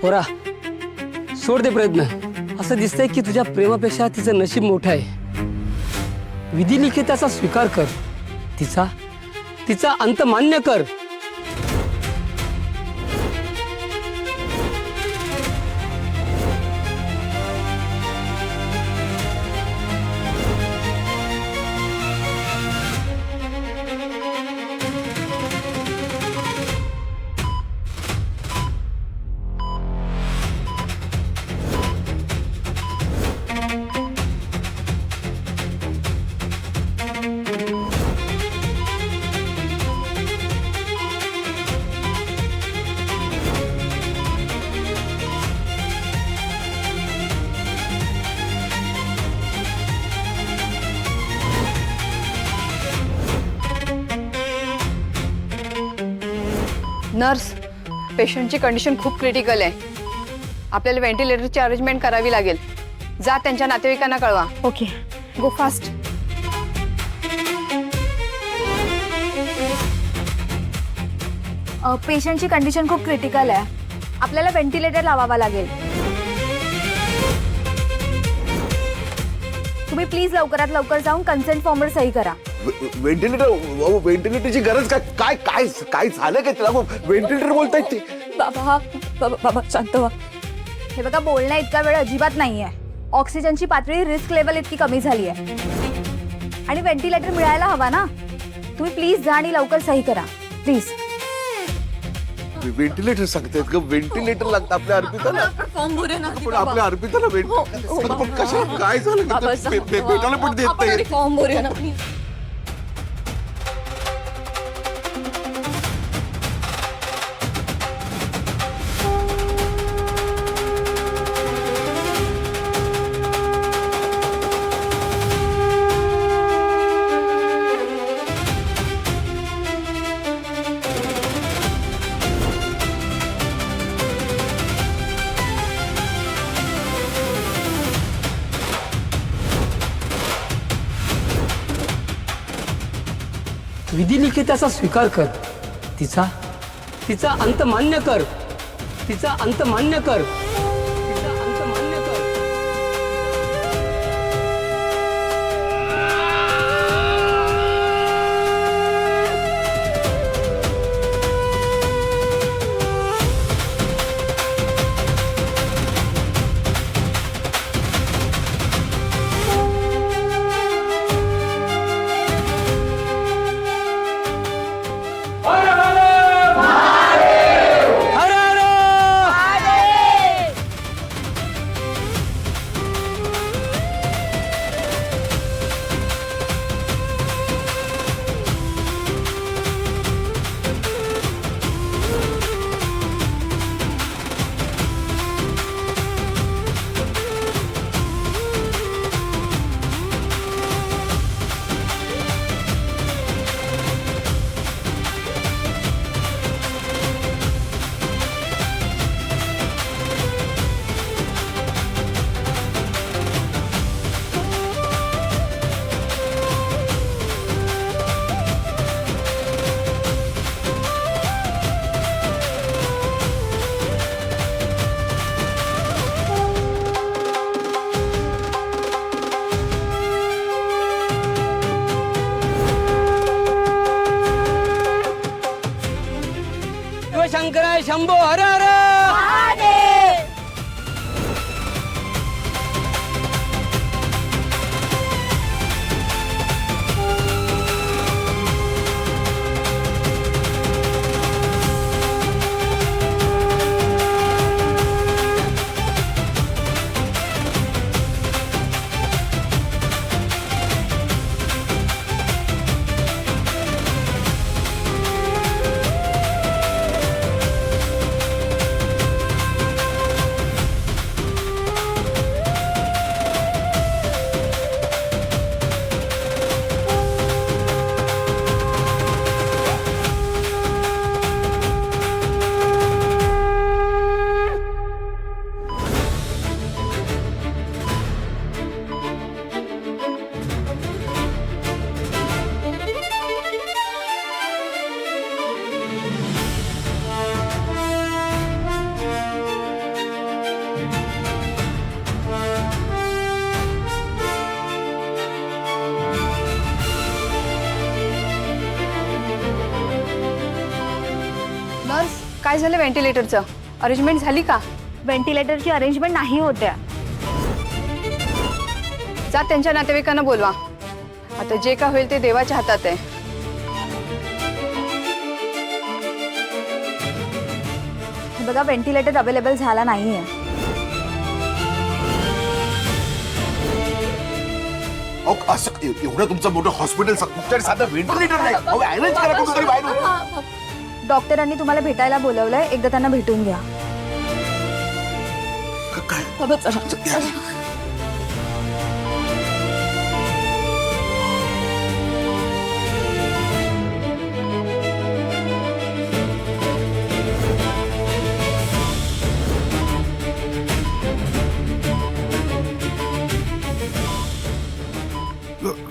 पोरा सोड दे प्रयत्न. असं दिसतंय की तुझ्या प्रेमापेक्षा तिचं नशीब मोठं आहे. विधी लिखित त्याचा स्वीकार कर. तिचा तिचा अंत मान्य कर. नर्स, पेशंटची कंडिशन खूप क्रिटिकल आहे. आपल्याला व्हेंटिलेटरची अरेंजमेंट करावी लागेल. जा त्यांच्या नातेवाईकांना कळवा. ओके, गो फास्ट. पेशंटची कंडिशन खूप क्रिटिकल आहे. आपल्याला व्हेंटिलेटर लावावा लागेल. तुम्ही प्लीज लवकरात लवकर जाऊन कन्सेंट फॉर्मवर सही करा. व्हेंटिलेटरची गरज काय काय काय काय झालं काय त्याला? व्हेंटिलेटर बोलतायत ते. बाबा शांत व्हा. हे बघा, बोलण्या इतका वेळ अजिबात नाहीये. ऑक्सिजनची पातळी रिस्क लेवल इतकी कमी झाली आहे आणि व्हेंटिलेटर मिळायला हवा ना. तुम्ही प्लीज जा आणि लवकर सही करा प्लीज. व्हेंटिलेटर सांगतायत का? व्हेंटिलेटर लागतं आपल्या अर्पिताला. पण आपल्या अर्पिताला व्हेंटिलेटर पण कशा काय झालं? भेटायला पण देत नाही. विधी लिखित त्याचा स्वीकार कर. तिचा तिचा अंत मान्य कर. तिचा अंत मान्य कर. तिचा अंत मान्य कर. शंकराय शंभो हर हर. नर्स, काय झालं व्हेंटिलेटरचं? अरेंजमेंट झाली का? व्हेंटिलेटरची अरेंजमेंट नाही होत्या. जा त्यांच्या नातेवाईकांना बोलवा. आता जे काय होईल ते देवाच्या हातात आहे. हे बघा, व्हेंटिलेटर अवेलेबल झाला नाहीये. अहो, असं एवढं तुमचं मोठं हॉस्पिटल तुमच्याकडे साधं व्हेंटिलेटर नाही. अहो, अरेंज करा कुठेतरी बाहेर. डॉक्टरांनी तुम्हाला भेटायला बोलवलंय, एकदा त्यांना भेटून घ्या. काय?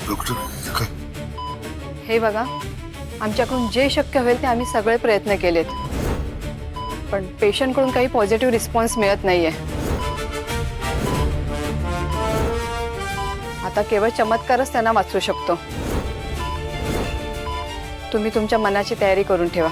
डॉक्टर काय? हे बघा, आमच्याकडून जे शक्य होईल ते आम्ही सगळे प्रयत्न केलेत, पण पेशंटकडून काही पॉझिटिव्ह रिस्पॉन्स मिळत नाहीये. आता केवळ चमत्कारच त्यांना वाचवू शकतो. तुम्ही तुमच्या मनाची तयारी करून ठेवा.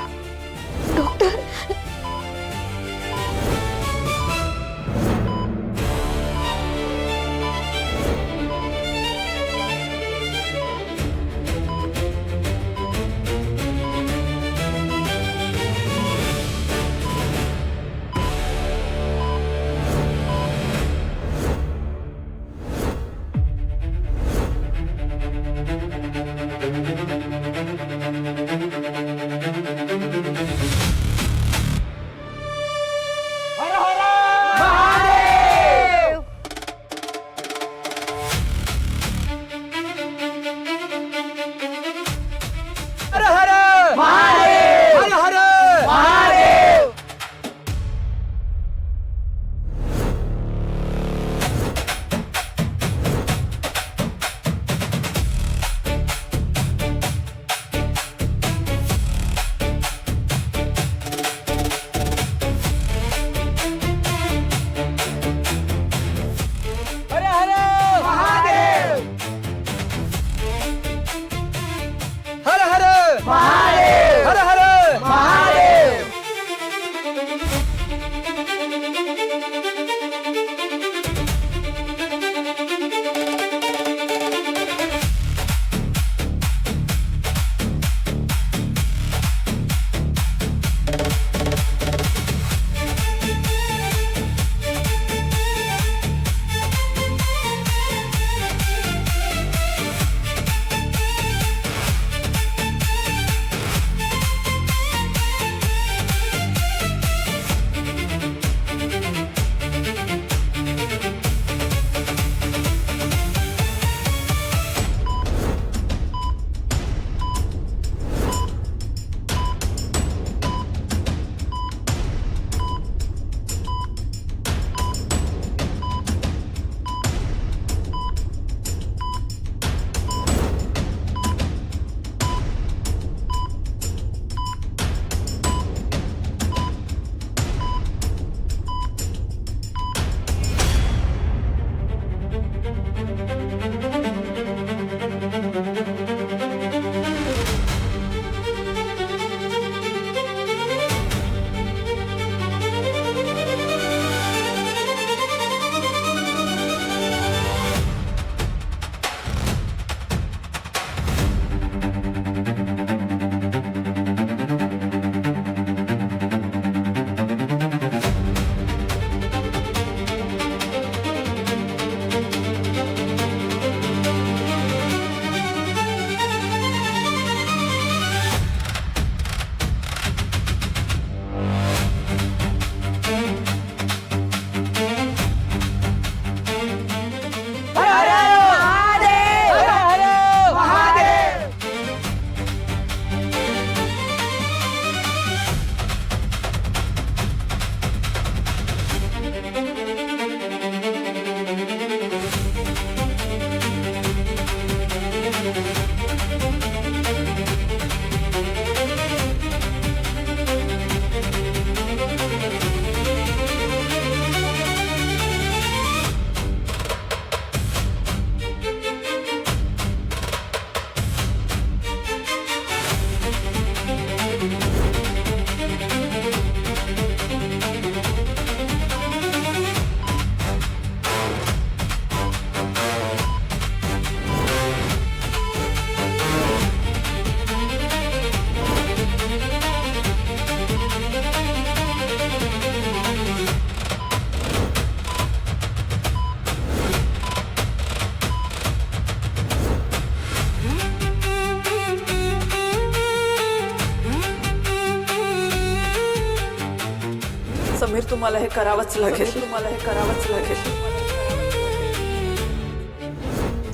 समीर तुम्हाला हे करावंच लागेल, तुम्हाला हे करावंच लागेल.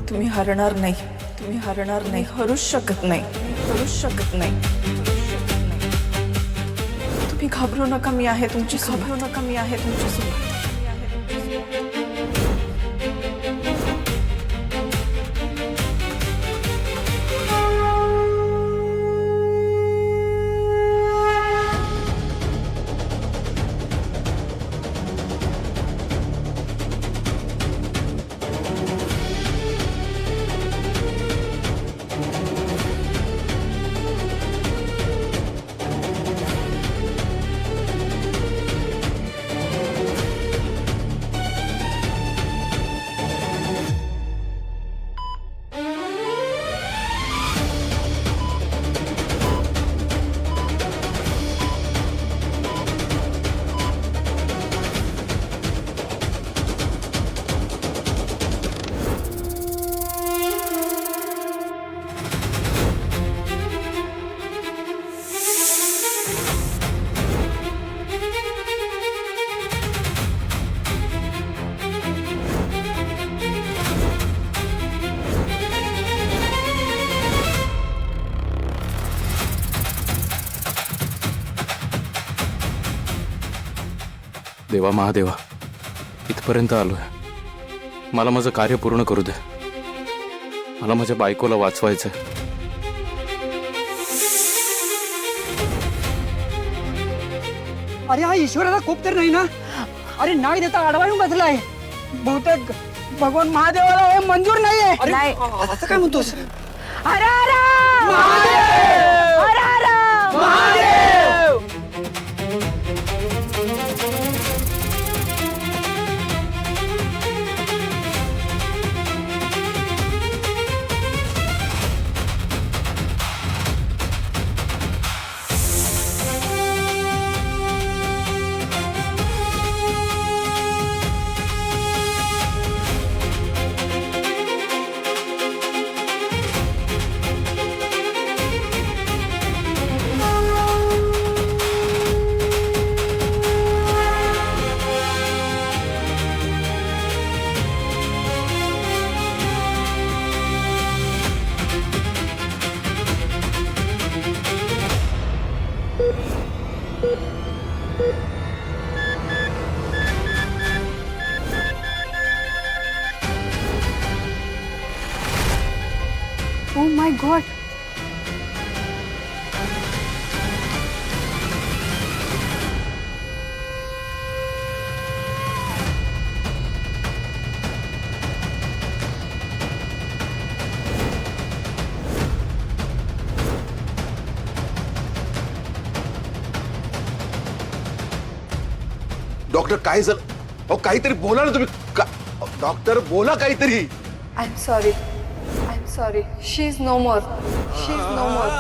तुम्ही हरणार नाही, तुम्ही हरणार नाही, हरूच शकत नाही, हरूच शकत नाही. तुम्ही घाबरू नका, मी आहे तुमची, घाबरू नका, मी आहे तुमची सोबत. देवा महादेवा, इथपर्यंत आलोय. मला माझं कार्य पूर्ण करू दे. मला माझ्या बायकोला वाचवायचंय. अरे हा ईश्वराला खूप तर नाही ना. अरे नाही देता आडवा येऊन बसलाय. बहुतेक भगवान महादेवाला हे मंजूर नाहीये. नाही. असं काय म्हणतोस? हर हर हर हर Oh my God. डॉक्टर काय झालं? अहो काहीतरी बोला ना तुम्ही. डॉक्टर बोला काहीतरी. I'm sorry. I'm sorry. She's no more. She's no more.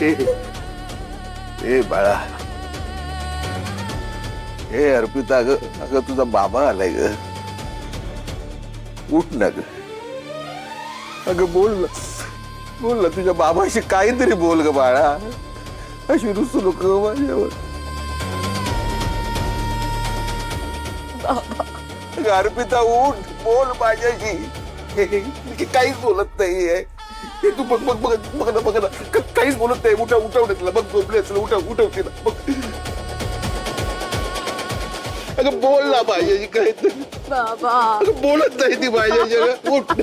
ए बाळा, ए अर्पिता, अगं तुझा बाबा आलाय ग. उठ ना ग. अगं बोल ना तुझ्या बाबाशी काहीतरी बोल ग बाळा. अशी रुसू नको माझ्यावर. अगं अर्पिता, उठ, बोल माझ्याशी. काहीच बोलत नाहीये. तू बघ बघ बघ बघ ना बघ ना, काहीच बोलत नाही. उठव तिला, बघ झोपली असेल. उठव तिला बघ. अगं बोल ना माझ्याशी काहीतरी. बाबा अगं बोलत नाही ती माझ्याशी. अगं उठ.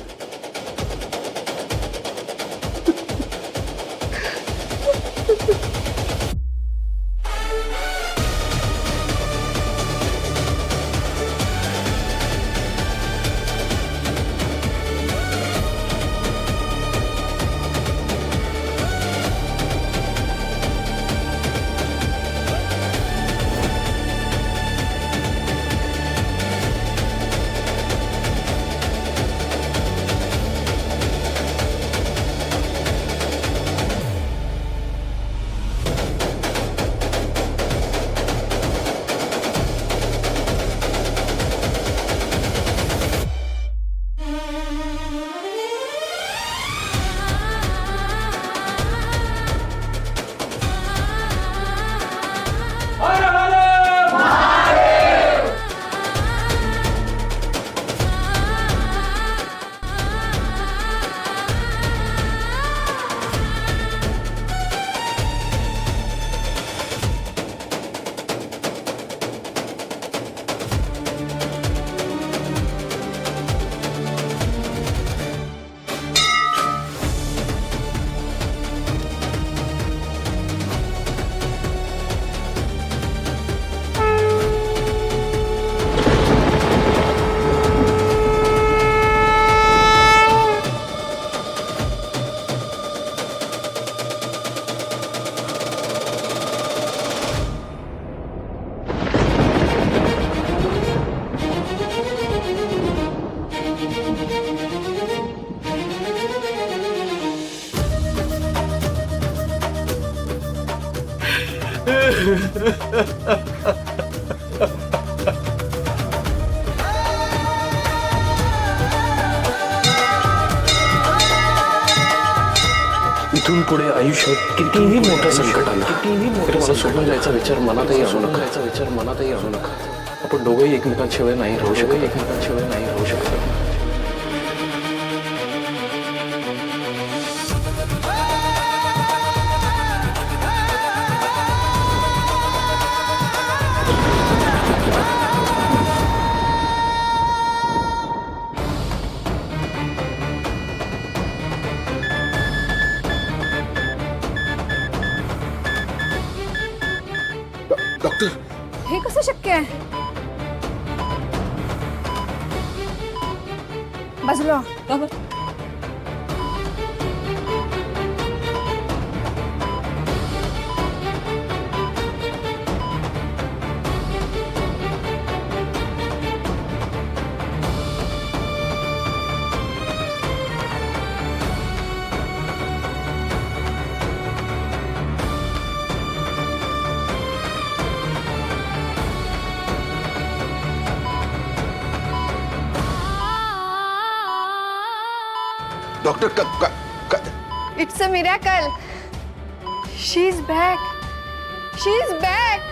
इथून पुढे आयुष्यात कितीही मोठं संकट आलं, तरी मला सोडून जायचा विचार मनातही आणू नका. आपण दोघंही एकमेकांशिवाय नाही राहू शकत. डॉक्टर, हे कसं शक्य आहे? बाजूला doctor, it's a miracle. She is back. She is back.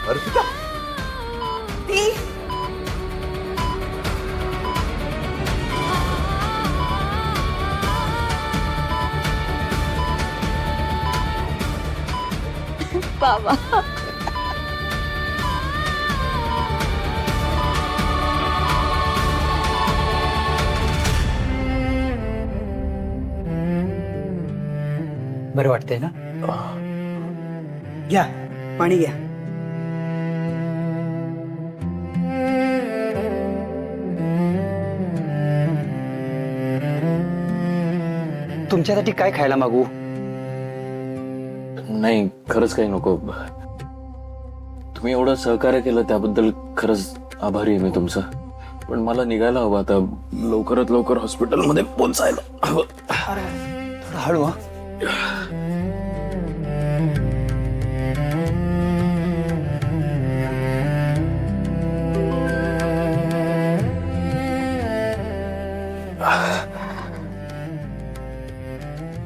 Arpita, बाबा बरं वाटतंय ना? घ्या पाणी घ्या. तुमच्यासाठी काय खायला मागू? नाही, खरंच काही नको. तुम्ही एवढं सहकार्य केलं त्याबद्दल खरंच आभारी आहे मी तुमचा. पण मला निघायला हवं आता, लवकरात लवकर हॉस्पिटलमध्ये पोहोचायला हवं. थोडं हळू हा.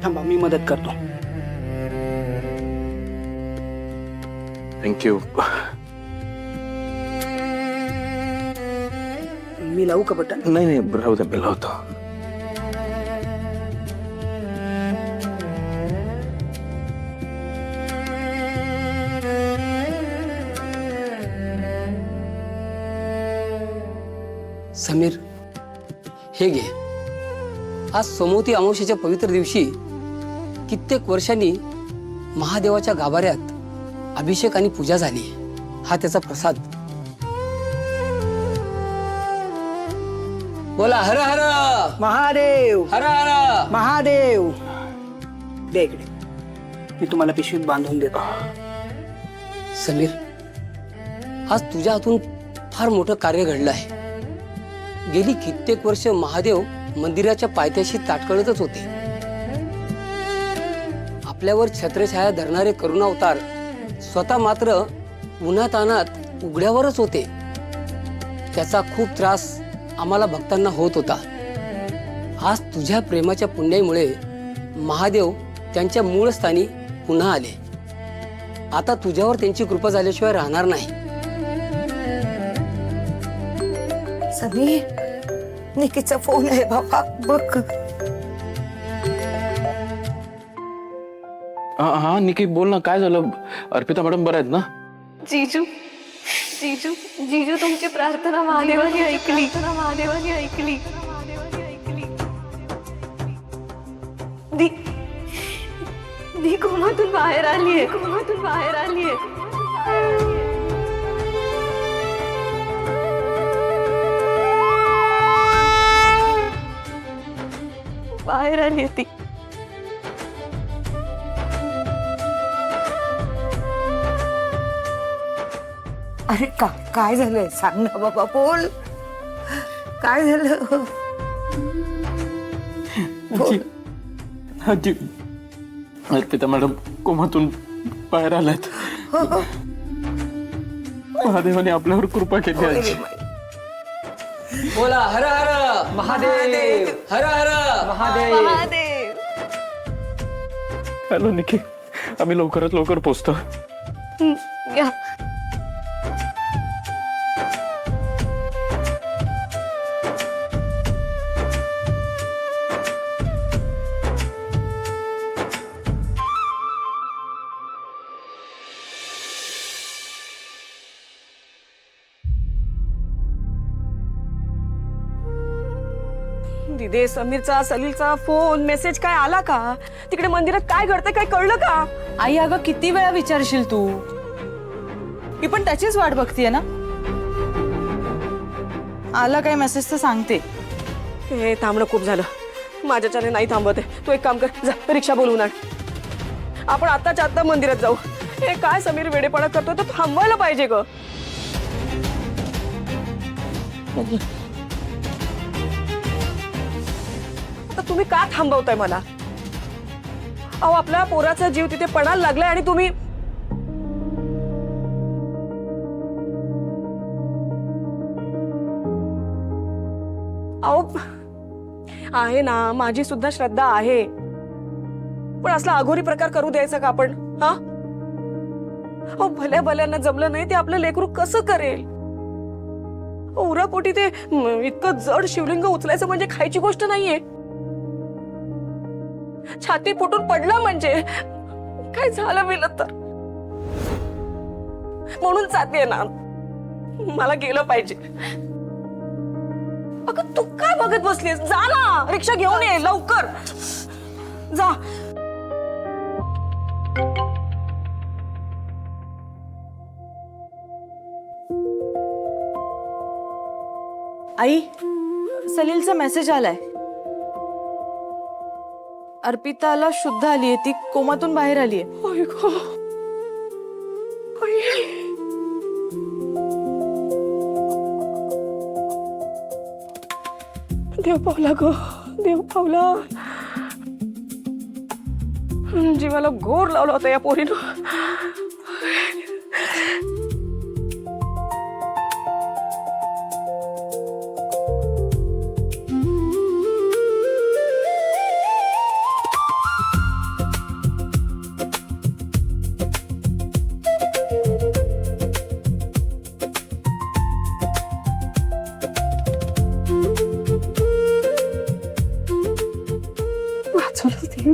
थांबा, मी मदत करतो. थँक्यू. मी लावू का बटन? नाही नाही, राहू द्या, मी लावतो. समीर, हे घे. आज सोमवती अमावस्येच्या पवित्र दिवशी कित्येक वर्षांनी महादेवाच्या गाभाऱ्यात अभिषेक आणि पूजा झाली. हा त्याचा प्रसाद. बोला हर हर महादेव, हर हर. महादेव. दे इकडे, मी तुम्हाला पिशवीत बांधून देतो. समीर, आज तुझ्या हातून फार मोठं कार्य घडलं आहे. गेली कित्येक वर्ष महादेव मंदिराच्या पायथ्याशी ताटकळतच होते. आपल्यावर छत्रछाया धरणारे करुणावतार स्वतः मात्र उन्हातानात उघड्यावरच होते. त्याचा खूप त्रास आम्हाला भक्तांना होत होता. आज तुझ्या प्रेमाच्या पुण्याईमुळे महादेव त्यांच्या मूळ स्थानी पुन्हा आले. आता तुझ्यावर त्यांची कृपा झाल्याशिवाय राहणार नाही. समीर, निकीचा फोन आहे बाबा, बघ. हा निकी, बोल ना, काय झालं? अर्पिता मॅडम बऱ्या आहेत ना? जीजू जीजू जीजू तुमची प्रार्थना महादेवाने ऐकली. महादेवाने ऐकली. दी कोमातून बाहेर आलीये. कोमातून बाहेर आलीये. बाहेर आली ती. अरे काय झालंय? सांग ना बाबा, बोल. काय झालं? बोल. अर्पिता मॅडम कोमातून बाहेर आल्यात. महादेवाने आपल्यावर कृपा केली आहे. बोला हर हर महादेव. हर हर महादेव. हॅलो निकी, आम्ही लवकरात लवकर पोहोचतो. या. दिदे, समीरचा सलीलचा फोन मेसेज काय आला का? तिकडे मंदिरात काय घडतंय काय कळलं का? आई, अगं किती वेळा विचारशील तू? मी पण त्याचीच वाट बघतीये ना. आला काय मेसेज तर सांगते. हे थांबणं खूप झालं. माझ्याच्याने नाही थांबत आहे. तू एक काम कर, जा रिक्षा बोलवून आण. आपण आत्ताच्या आत्ता मंदिरात जाऊ. हे काय समीर वेडेपणा करतोय, तो थांबवायला पाहिजे ग. आता तुम्ही का थांबवताय मला? अहो, आपल्या पोराचा जीव तिथे पणाला लागलाय आणि तुम्ही अहो, आहे ना, माझी सुद्धा श्रद्धा आहे, पण असला अघोरी प्रकार करू द्यायचा का आपण? हा, अहो, भल्या भल्यांना जमलं नाही ते आपलं लेकरू कसं करेल? उरापोटी ते इतकं जड शिवलिंग उचलायचं म्हणजे खायची गोष्ट नाहीये. छाती फुटून पडला म्हणजे काय झालं बिलं तर. म्हणून जाते ना, मला गेलं पाहिजे. अगं तू काय बघत बसलीस? जा ना, रिक्षा घेऊन ये लवकर, जा. आई, सलीलचा मेसेज आलाय. अर्पिताला शुद्ध आलीये, ती कोमातून बाहेर आलीये. ओय गो. ओय. देव पावला ग, देव पावला. जीवाला घोर लावला होता या पोरीनं. वाचवलं ते.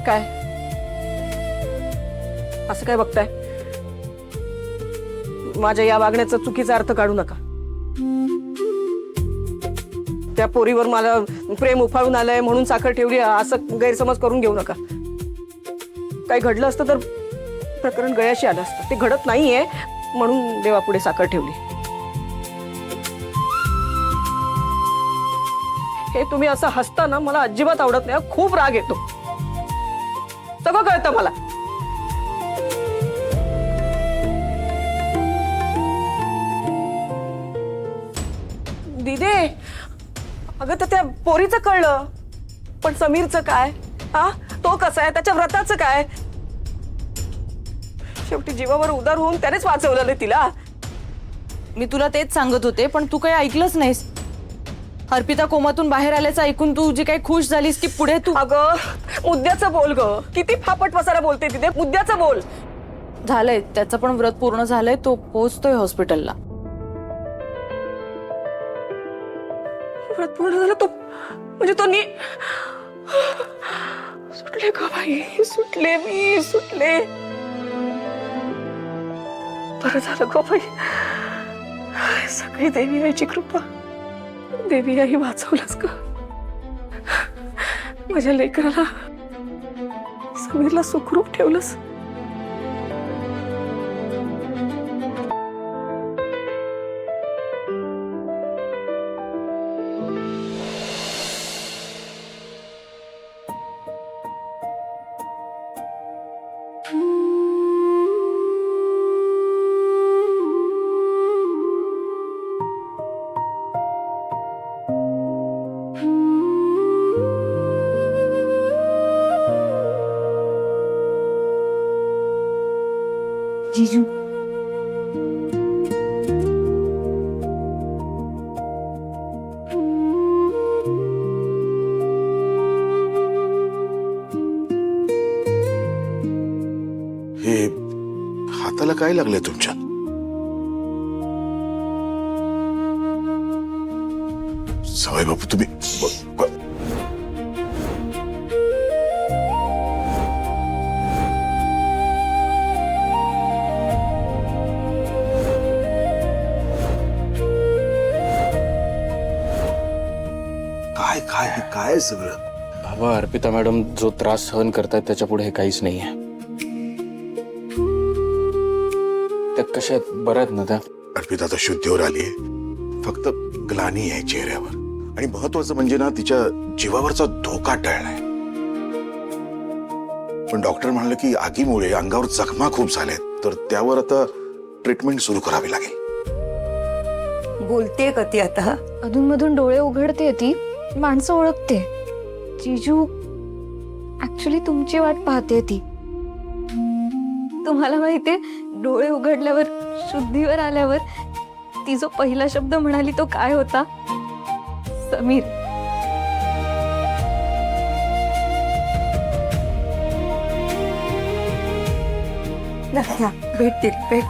काय असं काय बघताय? माझ्या या वागण्याचा चुकीचा अर्थ काढू नका. त्या पोरीवर मला प्रेम उफाळून आलंय म्हणून साखर ठेवली असं गैरसमज करून घेऊ नका. काही घडलं असतं तर प्रकरण गयाशी आलं असतं. ते घडत नाहीये म्हणून देवापुढे साखर ठेवली. हे तुम्ही असं हसताना मला अजिबात आवडत नाही. खूप राग येतो. सगळं कळतं मला. दिदे, अगं तर त्या पोरीचं कळलं, पण समीरचं काय? हा, तो कसा आहे? त्याच्या व्रताचं काय? शेवटी जीवावर उदार होऊन त्यानेच वाचवलं तिला. मी तुला तेच सांगत होते, पण तू काही ऐकलंच नाहीस. अर्पिता कोमातून बाहेर आल्याचं ऐकून तू जी काही खुश झालीस की पुढे तू. अगं मुद्द्याचं बोल ग. किती फापट पसारा बोलते तिथे. मुद्द्याचं बोल. झालंय, त्याचं पण व्रत पूर्ण झालंय. तो पोहोचतोय हॉस्पिटलला. व्रत पूर्ण झालं तो म्हणजे तो सुटले ग बाई. सुटले मी. सुटले. बरं झालं ग बाई. सगळी देवी आईची कृपा. देवी आई वाचवलंच ग. माझ्या लेकराला समीरला सुखरूप ठेवलंस. जीजू, हे हाताला काय लागलंय तुमच्या? सवय बापू तुम्ही काय काय हे काय सगळं? बाबा, अर्पिता मॅडम जो त्रास सहन करतायत त्याच्या पुढे हे काहीच नाहीये. त्या कशा आहेत? बऱ्या आहेत ना त्या? अर्पिता आता शुद्धीवर आलीये. फक्त ग्लानी आहे चेहऱ्यावर. आणि महत्वाचं म्हणजे ना, तिच्या जीवावरचा धोका टळलाय. पण डॉक्टर म्हणाले की आगीमुळे अंगावर जखमा खूप झाल्यात, तर त्यावर आता ट्रीटमेंट सुरू करावी लागेल. बोलते का ती आता? अधूनमधून डोळे उघडते ती, माणसं ओळखते. जीजू ऍक्च्युली तुमची वाट पाहते ती. तुम्हाला माहितीये, डोळे उघडल्यावर, शुद्धीवर आल्यावर ती जो पहिला शब्द म्हणाली तो काय होता? समीर. भेट दिली भेट.